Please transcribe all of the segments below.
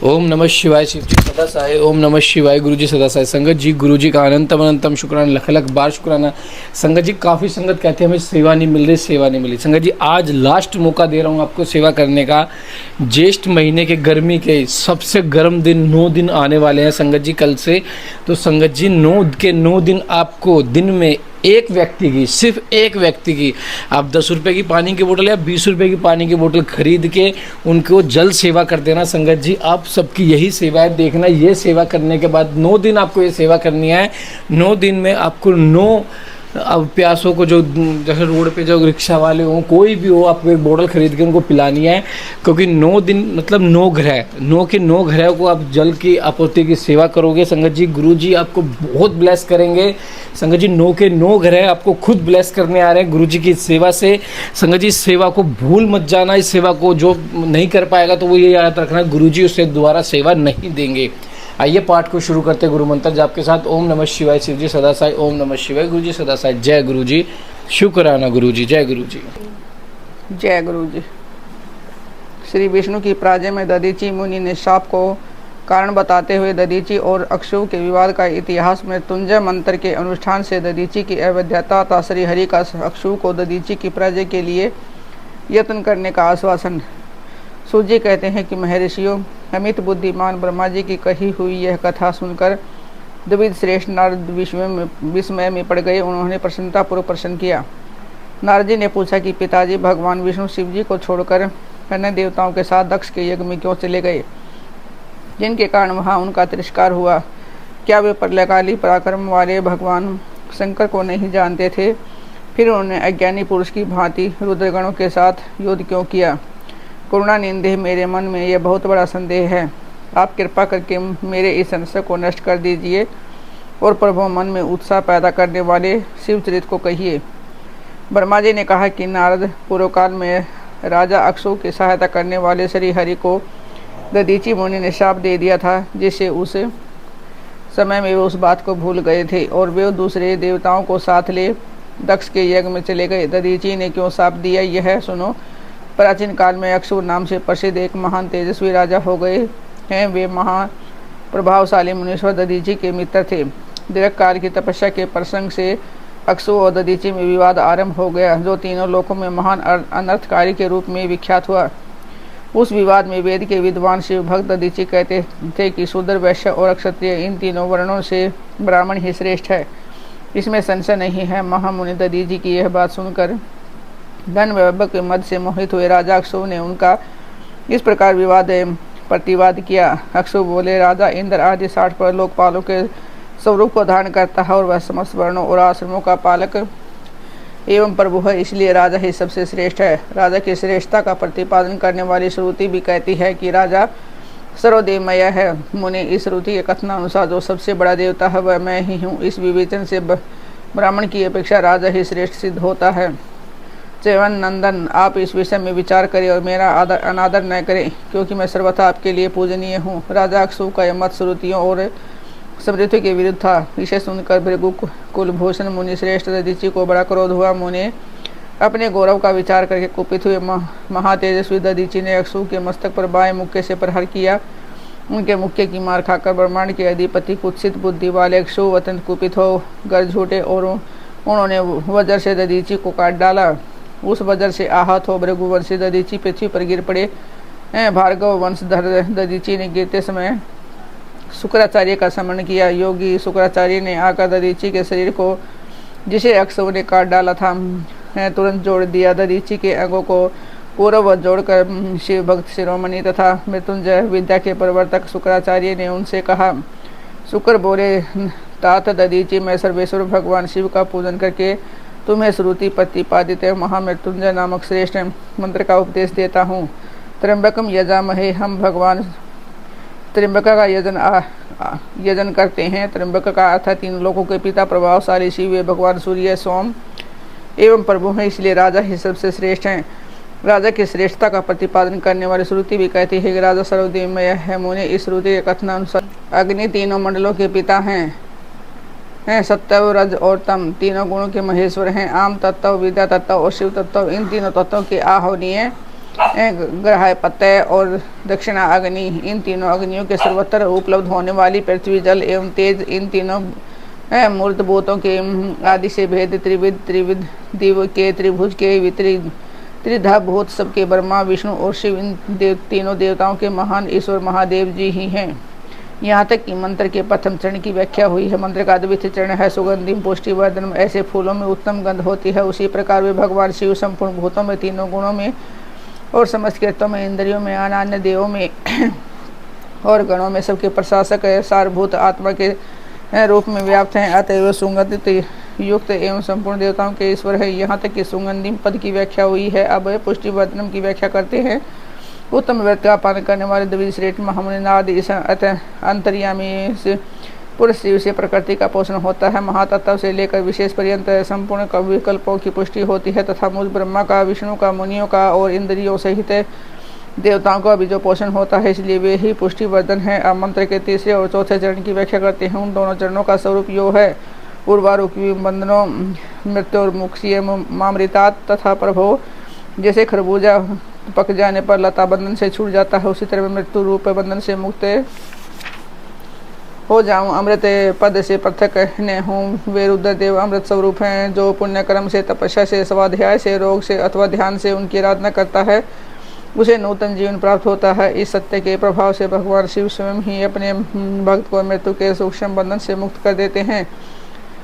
ओम नमः शिवाय। शिव जी सदा सहाय। ओम नमः शिवाय। गुरु जी सदा सहाय। संगत जी गुरु जी का अनंतम अनंतम शुक्राना, लख लख बार शुक्राना। संगत जी काफ़ी संगत कहते हैं हमें सेवा नहीं मिल रही, सेवा नहीं मिली। संगत जी आज लास्ट मौका दे रहा हूँ आपको सेवा करने का। ज्येष्ठ महीने के गर्मी के सबसे गर्म दिन 9 दिन आने वाले हैं संगत जी कल से। तो संगत जी 9 दिन आपको दिन में एक व्यक्ति की, सिर्फ एक व्यक्ति की, आप 10 रुपये की पानी की बोतल या 20 रुपये की पानी की बोतल खरीद के उनको जल सेवा कर देना। संगत जी आप सबकी यही सेवा है। देखना ये सेवा करने के बाद 9 दिन आपको ये सेवा करनी है। 9 दिन में आपको 9 अब प्यासों को, जो जैसे रोड पे जो रिक्शा वाले हों, कोई भी हो, आपको एक बोतल खरीद के उनको पिलानी है। क्योंकि 9 दिन मतलब 9 ग्रह, 9 के 9 ग्रहों को आप जल की आपूर्ति की सेवा करोगे। संगत जी गुरु जी आपको बहुत ब्लेस करेंगे। संगत जी 9 के 9 ग्रह आपको खुद ब्लेस करने आ रहे हैं गुरु जी की सेवा से। संगत जी इस सेवा को भूल मत जाना। इस सेवा को जो नहीं कर पाएगा तो वो ये याद रखना, गुरु जी उससे दोबारा सेवा नहीं देंगे। आइए पाठ को शुरू करते गुरु मंत्र जाप के साथ। ओम नमः शिवाय। शिव जी सदा साई। ओम नमः शिवाय। गुरु जी सदा साई। जय गुरु जी। शुक्राना गुरु जी। जय गुरु जी। जय गुरु जी। श्री विष्णु की प्राजय में दधीची मुनि ने शाप को कारण बताते हुए दधीची और अक्षु के विवाद का इतिहास में तुंजय मंत्र के अनुष्ठान से दधीची की अवैधता तथा श्री हरि का अक्षु को दधीची की प्राजय के लिए यत्न करने का आश्वासन। सूजी कहते हैं कि महर्षियों, अमित बुद्धिमान ब्रह्मा जी की कही हुई यह कथा सुनकर द्विविध श्रेष्ठ नारद विस्मय में पड़ गए। उन्होंने प्रसन्नतापूर्वक प्रश्न किया। नारद जी ने पूछा कि पिताजी, भगवान विष्णु शिव जी को छोड़कर अन्य देवताओं के साथ दक्ष के यज्ञ में क्यों चले गए, जिनके कारण वहाँ उनका तिरस्कार हुआ? क्या वे प्रलयकाली पराक्रम वाले भगवान शंकर को नहीं जानते थे? फिर उन्होंने अज्ञानी पुरुष की भांति रुद्रगणों के साथ युद्ध क्यों किया? करुणानिधे, मेरे मन में यह बहुत बड़ा संदेह है। आप कृपा करके मेरे इस संशय को नष्ट कर दीजिए और प्रभु मन में उत्साह पैदा करने वाले शिवचरित को कहिए। ब्रह्मा जी ने कहा कि नारद, पूर्व काल में राजा अक्षु की सहायता करने वाले श्री हरि को दधीची मुनि ने शाप दे दिया था, जिससे उस समय में वे उस बात को भूल गए थे और वे दूसरे देवताओं को साथ ले दक्ष के यज्ञ में चले गए। दधीची ने क्यों शाप दिया, यह सुनो। प्राचीन काल में अक्षु नाम से प्रसिद्ध एक महान तेजस्वी राजा हो गए हैं। वे महाप्रभावशाली मुनीश्वर दधीची के मित्र थे। दीर्घ काल की तपस्या के प्रसंग से अक्षु और दधीची में विवाद आरंभ हो गया, जो तीनों लोकों में महान अनर्थकारी के रूप में विख्यात हुआ। उस विवाद में वेद के विद्वान शिव भक्त दधीची कहते थे कि शूद्र, वैश्य और क्षत्रिय, इन तीनों वर्णों से ब्राह्मण ही श्रेष्ठ है। इसमें संशय नहीं है। महामुनि दधीची की यह बात सुनकर धन वैभव के मद से मोहित हुए राजा अक्षु ने उनका इस प्रकार विवाद प्रतिवाद किया। अक्षु बोले, राजा इंद्र आदि 60 लोकपालों के स्वरूप को धारण करता है और वह समस्त वर्णों और आश्रमों का पालक एवं प्रभु है, इसलिए राजा ही सबसे श्रेष्ठ है। राजा की श्रेष्ठता का प्रतिपादन करने वाली श्रुति भी कहती है कि राजा सर्वदेवमय है। मुनि, इस श्रुति के कथनानुसार जो सबसे बड़ा देवता है वह मैं ही हूँ। इस विवेचन से ब्राह्मण की अपेक्षा राजा ही श्रेष्ठ सिद्ध होता है। चैवन नंदन, आप इस विषय में विचार करें और मेरा अनादर न करें, क्योंकि मैं सर्वथा आपके लिए पूजनीय हूँ। राजा अक्षु का यह मत श्रुतियों और स्मृति के विरुद्ध था। इसे सुनकर भृगु कुलभूषण मुनि श्रेष्ठ दधीची को बड़ा क्रोध हुआ। मुनि अपने गौरव का विचार करके कुपित हुए महातेजस्वी दधीची ने अक्षु के मस्तक पर बाएं मुक्के से प्रहार किया। उनके मुक्के की मार खाकर ब्रह्मांड के अधिपति कुत्सित बुद्धि वाले अक्षु अत्यंत कुपित हो गर झूठे और उन्होंने वज्र से दधीची को काट डाला। उस वज्र से आहत हो भृगुवंशी दधीची पृथ्वी पर गिर पड़े। भार्गव वंशधर दधीची ने गिरते समय शुक्राचार्य का स्मरण किया। योगी शुक्राचार्य ने आकर दधीची के शरीर को, जिसे अक्षु ने काट डाला था, तुरंत जोड़ दिया। दधीची के अंगों को पूर्ववत जोड़कर शिव भक्त शिरोमणि तथा मृत्युंजय विद्या के प्रवर्तक शुक्राचार्य ने उनसे कहा। शुक्र बोले, तात दधीची, मैं सर्वेश्वर भगवान शिव का पूजन करके तुम्हें श्रुति प्रतिपादित महामृत्युंजय नामक श्रेष्ठ मंत्र का उपदेश देता हूँ। त्र्यंबकम यजामहे, हम भगवान त्र्यंबक का यजन करते हैं। त्र्यंबक का अर्थ है तीन लोकों के पिता प्रभावशाली शिव, वे भगवान सूर्य, सोम एवं प्रभु हैं, इसलिए राजा ही सबसे श्रेष्ठ हैं। राजा की श्रेष्ठता का प्रतिपादन करने वाली श्रुति भी कहती है कि राजा सर्वदेवमय है। मुनि, इस श्रुति के कथनानुसार अग्नि तीनों मंडलों के पिता हैं। सत्व, रज और तम, तीनों गुणों के महेश्वर हैं। आम तत्व, विद्या तत्व और शिव तत्व, इन तीनों तत्वों के आह्वनीय ग्रह पतय और दक्षिणा अग्नि, इन तीनों अग्नियों के सर्वत्र उपलब्ध होने वाली पृथ्वी, जल एवं तेज, इन तीनों मूर्त भूतों के आदि से भेद त्रिविध, त्रिविध दिव के, त्रिभुज के, त्रिधा भूत सबके ब्रह्मा विष्णु और शिव, इन तीनों देवताओं के महान ईश्वर महादेव जी ही हैं। यहाँ तक कि मंत्र के प्रथम चरण की व्याख्या हुई है। मंत्र का द्वितीय चरण है सुगंधिम पुष्टिवर्धन, ऐसे फूलों में उत्तम गंध होती है। उसी प्रकार वे भगवान शिव संपूर्ण भूतों में, तीनों गुणों में और समस्त कृत्यों में, इंद्रियों में, अनान्य देवों में और गणों में सबके प्रशासक सारभूत आत्मा के रूप में व्याप्त हैं। अतएव सुगंधित युक्त एवं संपूर्ण देवताओं के ईश्वर है। यहाँ तक कि सुगंधिम पद की व्याख्या हुई है। अब पुष्टिवर्धनम की व्याख्या करते हैं। उत्तम व्रत का पालन करने वाले द्विज श्रेष्ठ महामुनि नाद इस अंतर्यामी से पुरुष शिव से प्रकृति का पोषण होता है। महातत्व से लेकर विशेष पर्यंत संपूर्ण विकल्पों की पुष्टि होती है तथा मुझ ब्रह्मा का, विष्णु का, मुनियों का और इंद्रियों सहित देवताओं का भी जो पोषण होता है, इसलिए वे ही पुष्टिवर्धन है। अब मंत्र के तीसरे और चौथे चरण की व्याख्या करते हैं। उन दोनों चरणों का स्वरूप यो है। उर्वारुक बंधनों मृत्यु और मुक्षीय मामृतात तथा प्रभो, जैसे खरबूजा पक जाने पर लता बंधन से छूट जाता है, उसी तरह मृत्यु रूप बंधन से मुक्त हो जाऊं। अमृत पद से पृथक न हूँ। वे रुद्रदेव अमृत स्वरूप हैं। जो पुण्य कर्म से, तपस्या से, स्वाध्याय से, रोग से अथवा ध्यान से उनकी आराधना करता है, उसे नूतन जीवन प्राप्त होता है। इस सत्य के प्रभाव से भगवान शिव स्वयं ही अपने भक्त को मृत्यु के सूक्ष्म बंधन से मुक्त कर देते हैं,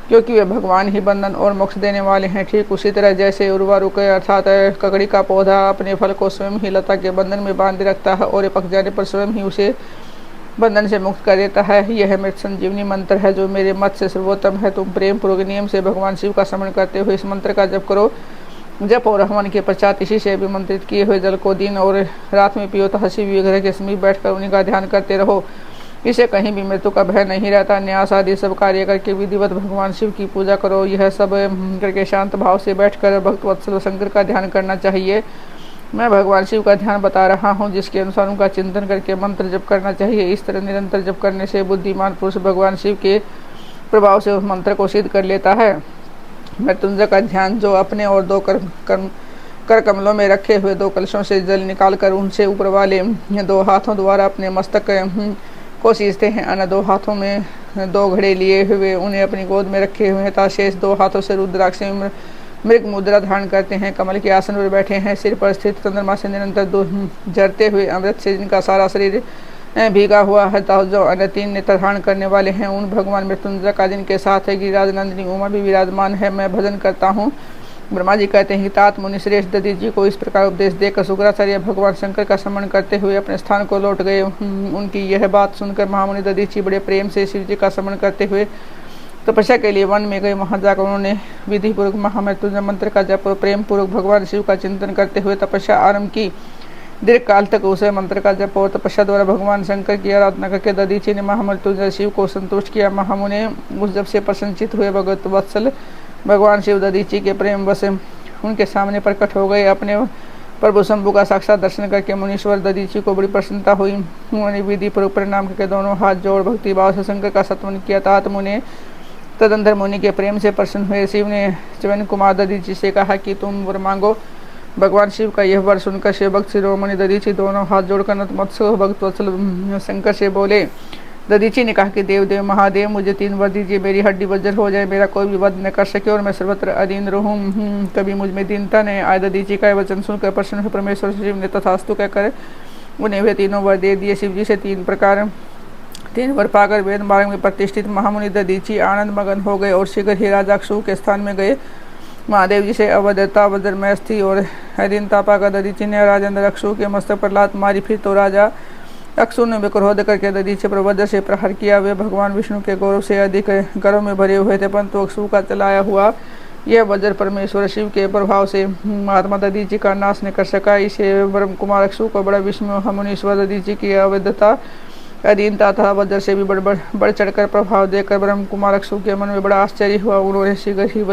क्योंकि वे भगवान ही बंधन और मोक्ष देने वाले हैं। ठीक उसी तरह जैसे उर्वारुक अर्थात ककड़ी का पौधा अपने फल को स्वयं ही लता के बंधन में बांध रखता है और पक जाने पर स्वयं ही उसे बंधन से मुक्त कर देता है, यह मृत संजीवनी मंत्र है जो मेरे मत से सर्वोत्तम है। तुम प्रेम पूर्वक नियम से भगवान शिव का स्मरण करते हुए इस मंत्र का जप करो। जप और हवन के पश्चात इसी से अभिमंत्रित किए हुए जल को दिन और रात में पियो तथा शिव विग्रह के समीप बैठकर उन्हीं का ध्यान करते रहो। इसे कहीं भी मृत्यु का भय नहीं रहता। न्यास आदि सब कार्य करके विधिवत भगवान शिव की पूजा करो। यह सब करके शांत भाव से बैठकर भक्त वत्सल शंकर का ध्यान करना चाहिए। मैं भगवान शिव का ध्यान बता रहा हूँ, जिसके अनुसार उनका चिंतन करके मंत्र जप करना चाहिए। इस तरह निरंतर जप करने से बुद्धिमान पुरुष भगवान शिव के प्रभाव से उस मंत्र को सिद्ध कर लेता है। मृत्युंजय का ध्यान, जो अपने और दो कर कमलों में रखे हुए दो कलशों से जल निकालकर उनसे ऊपर वाले दो हाथों द्वारा अपने मस्तक को सींचते हैं। अन्य दो हाथों में दो घड़े लिए हुए उन्हें अपनी गोद में रखे हुए हैं तथा शेष दो हाथों से रुद्राक्ष मृग मुद्रा धारण करते हैं। कमल के आसन पर बैठे हैं। सिर पर स्थित चंद्रमा से निरंतर झरते हुए अमृत से जिनका सारा शरीर भीगा हुआ है तथा जो अन्य तीन नेत्र धारण करने वाले हैं, उन भगवान मृत्युंजय का जिनके साथ है गिरिराज नंदिनी उमा भी विराजमान है, मैं भजन करता हूँ। ब्रह्मा जी कहते हैं कि तात मुनि श्रेष्ठ दधि जी को इस प्रकार उपदेश देकर शुक्राचार्य भगवान शंकर का स्मरण करते हुए अपने स्थान को लौट गए। उनकी यह बात सुनकर महामुनि दधीची बड़े प्रेम से शिव जी का स्मरण करते हुए तपस्या के लिए वन में गए। वहां जाकर उन्होंने विधि पूर्वक महामृत्युंजय मंत्र का जप प्रेम पूर्वक भगवान शिव का चिंतन करते हुए तपस्या आरंभ की। दीर्घ काल तक उसे मंत्र का जप और तपस्या द्वारा भगवान शंकर की आराधना करके दधीची ने महामृत्युंजय शिव को संतुष्ट किया। महामुनि उस जप से प्रसन्नचित हुए। भगवत वत्सल भगवान शिव दधीची के प्रेम वश उनके सामने प्रकट हो गए। अपने प्रभु शंभु का साक्षात दर्शन करके मुनीश्वर दधीची को बड़ी प्रसन्नता हुई। उन्होंने विधि पूर्वक प्रणाम करके दोनों हाथ जोड़ भक्ति भाव से शंकर का सत्वन किया। तात मुनि तदंतर मुनि के प्रेम से प्रसन्न हुए। शिव ने च्यवन कुमार दधीची से कहा कि तुम वर मांगो। भगवान शिव का यह वर सुनकर शिव भक्त शिरोमणि दधीची दोनों हाथ जोड़कर नतमस्तक भक्त वत्सल शंकर से बोले। दधीची ने कहा कि देव देव महादेव, मुझे 3 वर दीजिए, मेरी हड्डी वज्र हो जाए, मेरा कोई भी वध न कर सके और मैं सर्वत्र अधीन रहूं, कभी मुझ में दीनता नहीं आए। दधीची का वचन सुनकर प्रसन्न हुए परमेश्वर शिव ने तथास्तु कहकर उन्हें वे तीनों वर दे दिए। शिव जी से 3 वर पाकर वेद मार्ग में प्रतिष्ठित महामुनि दधीची आनंद मगन हो गए और शीघ्र ही राजा अक्षु के स्थान में गए। महादेव जी से अवधता वज्र में थी और अधीनता पाकर दधीची ने राजेंद्र अक्षु के मस्तक पर लात मारी। फिर तो राजा अक्षु ने विक्रोध करके दधीची पर वज्र से प्रहार किया। वे भगवान विष्णु के गौरव से अधिक गर्व में भरे हुए थे, परंतु अक्षु का चलाया हुआ यह वज्र परमेश्वर शिव के प्रभाव से महात्मा दधीची का नाश न कर सका। इसे ब्रह्म कुमार अक्षु को बड़ा विस्मय। मुनीश्वर दधीची की अवैधता अधीनता तथा वज्र से भी बढ़ चढ़कर प्रभाव देकर ब्रह्म कुमार अक्षु के मन में बड़ा आश्चर्य हुआ। उन्होंने शीघ्र ही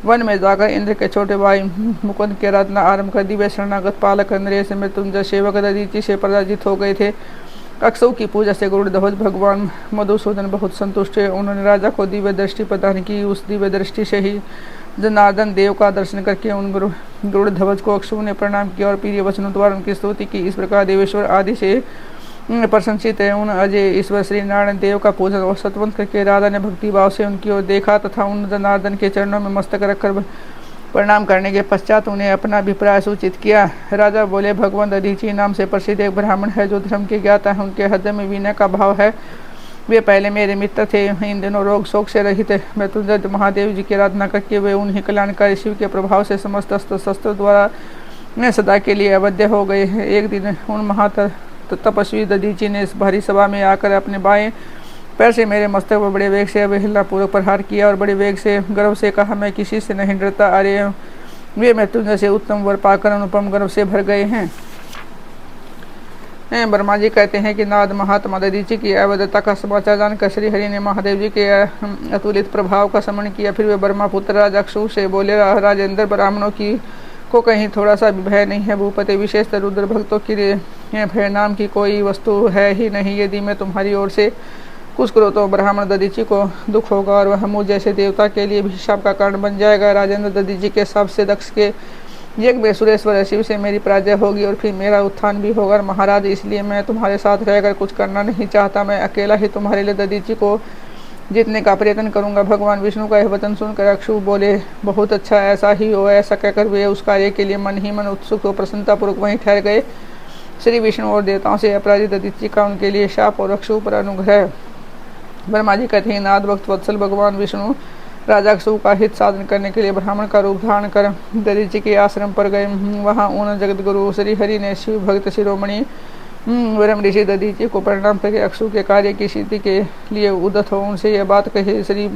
वन में जाकर इंद्र के छोटे भाई मुकुंद की आराधना आरंभ कर दी। वे शरणागत पालक नरेश मृत्युंजय सेवक दधीची से पराजित हो गए थे। अक्षु की पूजा से गुरुध्वज भगवान मधुसूदन बहुत संतुष्ट हुए। उन्होंने राजा को दिव्य दृष्टि प्रदान की। उस दिव्य दृष्टि से ही जनार्दन देव का दर्शन करके उन गरुड़ ध्वज को अक्षु ने प्रणाम किया और प्रिय वचनों द्वारा उनकी स्तुति की। इस प्रकार देवेश्वर आदि से प्रशंसित है उन अजय ईश्वर श्री नारायण देव का पूजन और सत्वंत करके राधा ने भक्ति भाव से उनकी ओर देखा तथा उन जनार्दन के चरणों में मस्तक रखकर प्रणाम करने के पश्चात उन्हें अपना अभिप्राय सूचित किया। राजा बोले, भगवान दधीची नाम से प्रसिद्ध एक ब्राह्मण है जो धर्म के ज्ञाता है। उनके हृदय में विनय का भाव है। वे पहले मेरे मित्र थे। इन दिनों रोग शोक से रहित मृत्युंजय महादेव जी की आराधना करके वे उन्हीं कल्याणकारी शिव के प्रभाव से समस्त अस्त्र शस्त्र द्वारा सदा के लिए अवध्य हो गए हैं। एक दिन उन तपस्वी दधीची ने इस भारी सभा में आकर अपने बाएं पैर से मेरे मस्तक पर बड़े वेग से अवहेलना पूर्वक प्रहार किया और बड़े वेग से गर्व से कहा, मैं किसी से नहीं डरता। अरे वे मृत्युंजय से उत्तम वर पाकर अनुपम गर्व से भर गए हैं। ब्रह्मा जी कहते हैं कि नारद महात्मा दधीची की अवैधता का समाचार जानकर श्री हरि ने महादेव जी के अतुलित प्रभाव का स्मरण किया। फिर वे ब्रह्मा पुत्र राजा अक्षु से बोले, राजेंद्र, ब्राह्मणों की को कहीं थोड़ा सा भी भय नहीं है। भूपति, विशेषतर रुद्र भक्तों की भय नाम की कोई वस्तु है ही नहीं। यदि मैं तुम्हारी ओर से कुछ करो तो ब्राह्मण दधीची को दुख होगा और वह मुझ जैसे देवता के लिए भी शाप का कारण बन जाएगा। राजेंद्र, दधीची के शाप से दक्ष के यज्ञ में सुरेश्वर शिव से मेरी पराजय होगी और फिर मेरा उत्थान भी होगा। महाराज, इसलिए मैं तुम्हारे साथ रहकर कुछ करना नहीं चाहता। मैं अकेला ही तुम्हारे लिए दधीची को जीतने का प्रयत्न करूंगा। भगवान विष्णु का यह वचन सुनकर अक्षु बोले, बहुत अच्छा, ऐसा ही हो। ऐसा कहकर वे उस कार्य के लिए मन ही मन उत्सुक और प्रसन्नतापूर्वक वहीं ठहर गए। श्री विष्णु और देवताओं से अपराजित दधीची का उनके लिए शाप और अक्षु पर अनुग्रह। ब्रह्मा जी कहते हैं, नाथ भक्त वत्सल भगवान विष्णु राजा अक्षु का हित साधन करने के लिए ब्राह्मण का रूप धारण कर दधीची के आश्रम पर गए। वहाँ उन जगत गुरु श्री हरि ने शिव भक्त शिरोमणि ब्रह्म ऋषि दधीची को प्रणाम करके अक्षु के कार्य की सिद्धि के लिए उद्यत हो उनसे यह बात कही। श्री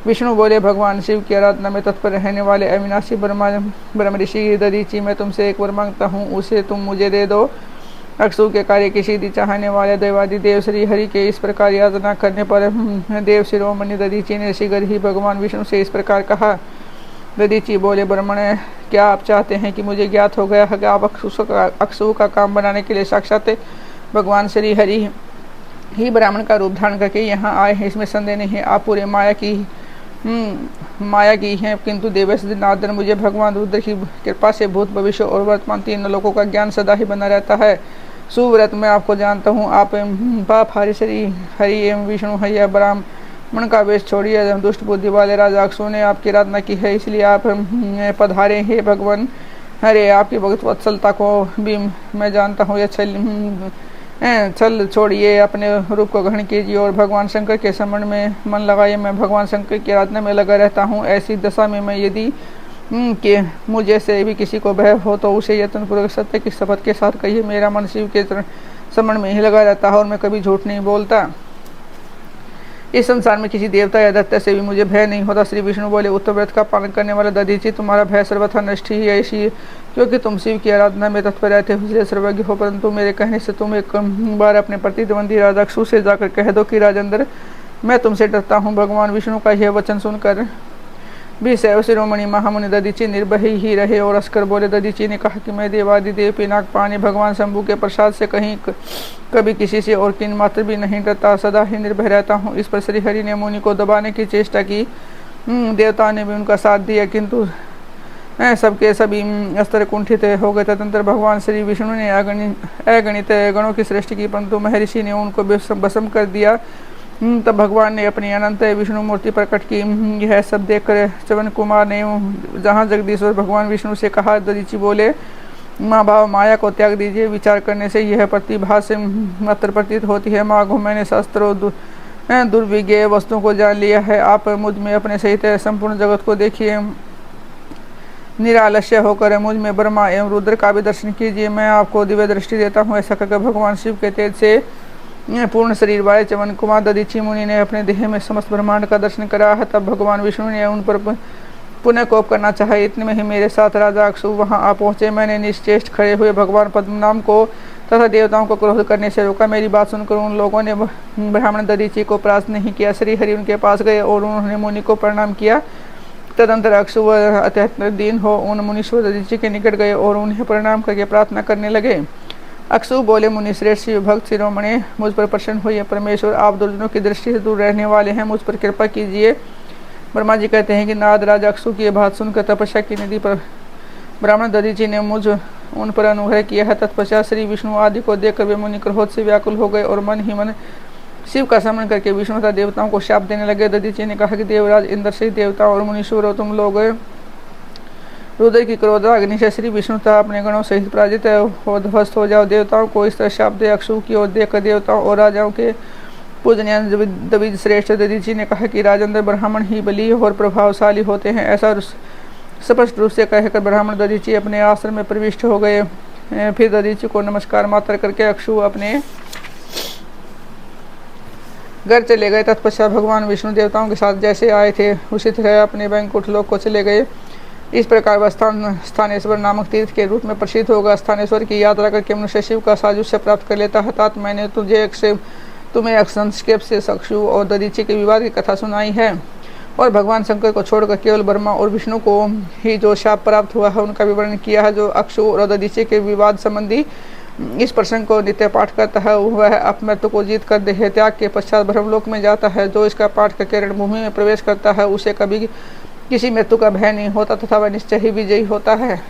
विष्णु बोले, भगवान शिव की आराधना में तत्पर रहने वाले अविनाशी ब्रह्म ऋषि दधीची, मैं तुमसे एक वर मांगता हूँ, उसे तुम मुझे दे दो। अक्षु के कार्य की सिद्धि चाहने वाले देवादिदेव श्री हरि के इस प्रकार याचना करने पर देव शिरोमणि दधीची ने शीघ्र ही भगवान विष्णु से इस प्रकार कहा। दधीची बोले, ब्राह्मण, क्या आप चाहते हैं कि मुझे ज्ञात हो गया है कि आप अक्षु का काम बनाने के लिए साक्षात भगवान श्री हरि ही ब्राह्मण का रूप धारण करके यहाँ आए हैं, इसमें संदेह नहीं है। आप पूरे माया की हैं, किंतु देवेश नारदन, मुझे भगवान रुद्र की कृपा से भूत भविष्य और वर्तमान तीन लोगों का ज्ञान सदा ही बना रहता है। सुव्रत, मैं आपको जानता हूँ। आप पाप हरि श्री हरि एवं विष्णु है। यह ब्राह्मण का वेश छोड़िए। दुष्ट बुद्धि वाले राजा अक्षु ने आपकी आराधना की है, इसलिए आप पधारे हैं। भगवान हरे, आपकी भक्त वत्सलता को भी मैं जानता हूँ। यह छल छोड़िए, अपने रूप को ग्रहण कीजिए और भगवान शंकर के स्मरण में मन लगाइए। मैं भगवान शंकर की आराधना में लगा रहता हूँ। ऐसी दशा में मैं यदि कि मुझे से भी किसी को भय हो तो उसे यत्नपूर्वक सत्य की शपथ के साथ कहिए। मेरा मन शिव के स्मरण में ही लगा रहता है और मैं कभी झूठ नहीं बोलता। इस संसार में किसी देवता या दैत्य से भी मुझे भय नहीं होता। श्री विष्णु बोले, उत्तर व्रत का पालन करने वाला दधीची, तुम्हारा भय सर्वथा नष्ट ही है, इसी क्योंकि तुम शिव की आराधना में तत्पर रहते हो, इसलिए सर्वज्ञ हो। परंतु मेरे कहने से तुम एक बार अपने प्रतिद्वंदी राजा अक्षु से जाकर कह दो कि राजेंद्र, मैं तुमसे डरता हूँ। भगवान विष्णु का यह वचन सुनकर भी शैव शिरोमणि महामुनि दधीची निर्भय ही रहे और अस्कर बोले। दधीची ने कहा कि मैं देवादिदेव पिनाक पानी भगवान शंभु के प्रसाद से कहीं कभी किसी से और किन मात्र भी नहीं डरता, सदा ही निर्भय रहता हूँ। इस पर श्री हरि ने मुनि को दबाने की चेष्टा की। देवता ने भी उनका साथ दिया, किंतु सबके सभी अस्त्र कुंठित हो गए। तदंतर भगवान श्री विष्णु ने अगणित गणों की सृष्टि की, परंतु महर्षि ने उनको भस्म कर दिया। तब भगवान ने अपनी अनंत विष्णु मूर्ति प्रकट की। यह सब देखकर च्यवन कुमार ने जहाँ जगदीश्वर भगवान विष्णु से कहा। दधीची बोले, माँ भाव माया को त्याग दीजिए। विचार करने से यह प्रतिभा से मात्र प्रतीत होती है। माँ को मैंने शास्त्रों दुर्विज्ञ वस्तुओं को जान लिया है। आप मुझ में अपने सहित संपूर्ण जगत को देखिए। निरालस्य होकर मुझ में ब्रह्मा एवं रुद्र का भी दर्शन कीजिए। मैं आपको दिव्य दृष्टि देता हूँ। ऐसा कहकर भगवान शिव के तेज से पूर्ण शरीर वाले च्यवन कुमार दधीची मुनि ने अपने देह में समस्त ब्रह्मांड का दर्शन करा है। तब भगवान विष्णु ने उन पर पुनः कोप करना चाहा। इतने में ही मेरे साथ राजा अक्षु वहां आ पहुंचे। मैंने निश्चेष्ट खड़े हुए भगवान पद्मनाम को तथा देवताओं को क्रोध करने से रोका। मेरी बात सुनकर उन लोगों ने ब्राह्मण दधीची को परास्त नहीं किया। श्री हरि उनके पास गए और उन्होंने मुनि को प्रणाम किया। तदंतर अक्षु अत्यंत दीन हो उन मुनीश्वर दधीची के निकट गए और उन्हें प्रणाम करके प्रार्थना करने लगे। अक्षु बोले, मुनि श्रेष्ठ शिव भक्त शिरोमणि, मुझ पर प्रसन्न होइए। परमेश्वर, आप दुर्जनों की दृष्टि से दूर रहने वाले हैं, मुझ पर कृपा कीजिए। ब्रह्मा जी कहते हैं कि नारद राजा अक्षु की यह बात सुनकर तपस्या की निधि पर ब्राह्मण दधीची ने मुझ उन पर अनुग्रह किया है। तत्पश्चात श्री विष्णु आदि को देखकर वे मुनि क्रोध से व्याकुल हो गए और मन ही मन शिव का स्मरण करके विष्णु तथा देवताओं को शाप देने लगे। दधीची ने कहा कि देवराज इंद्र से देवताओं और मुनीश्वर हो, तुम लोग रुद्र की क्रोधाग्नि से श्री विष्णु तथा अपने गणों सहित पराजित हो ध्वस्त हो जाओ। देवताओं को इस तरह शाप दे अक्षु की ओर देखकर देवताओं और राजाओं के पूजनीय दविज श्रेष्ठ दधीची ने कहा कि राजेंद्र ब्राह्मण ही बली और प्रभावशाली होते हैं। ऐसा स्पष्ट रूप से कहकर ब्राह्मण दधीची अपने आश्रम में प्रविष्ट हो गए। फिर दधीची को नमस्कार मात्र करके अक्षु अपने घर चले गए। तत्पश्चात भगवान विष्णु देवताओं के साथ जैसे आए थे उसी तरह अपने वैकुंठ लोक को चले गए। इस प्रकार वह स्थानेश्वर नामक तीर्थ के रूप में प्रसिद्ध होगा। स्थानेश्वर की यात्रा करके मनुष्य शिव का साजुष्य प्राप्त कर लेता है। तात मैंने तुम्हें एक संक्षेप से अक्षु और दधीची के विवाद की कथा सुनाई है और भगवान शंकर को छोड़कर केवल ब्रह्मा और विष्णु को ही जो शाप प्राप्त हुआ है उनका विवरण किया है। जो अक्षु और दधीची के विवाद संबंधी इस प्रसंग को नित्य पाठ करता है वह अपमृत्यु को जीत कर देह त्याग के पश्चात ब्रह्मलोक में जाता है। जो इसका पाठ करके रणभूमि में प्रवेश करता है उसे कभी किसी मृत्यु का भय नहीं होता तथा वह निश्चय ही विजयी होता है।